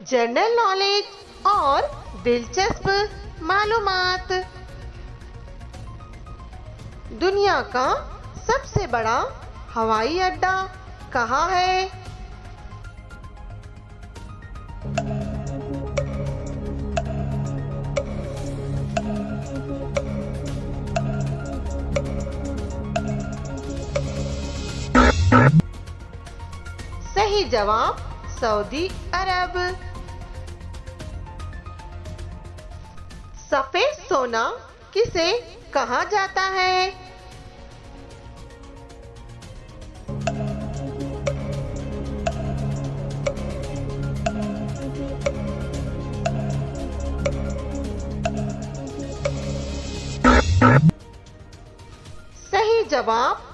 General knowledge और दिलचस्प मालूमात। दुनिया का सबसे बड़ा हवाई अड्डा कहाँ है? सही जवाब सऊदी अरब। सफेद सोना किसे कहा जाता है? सही जवाब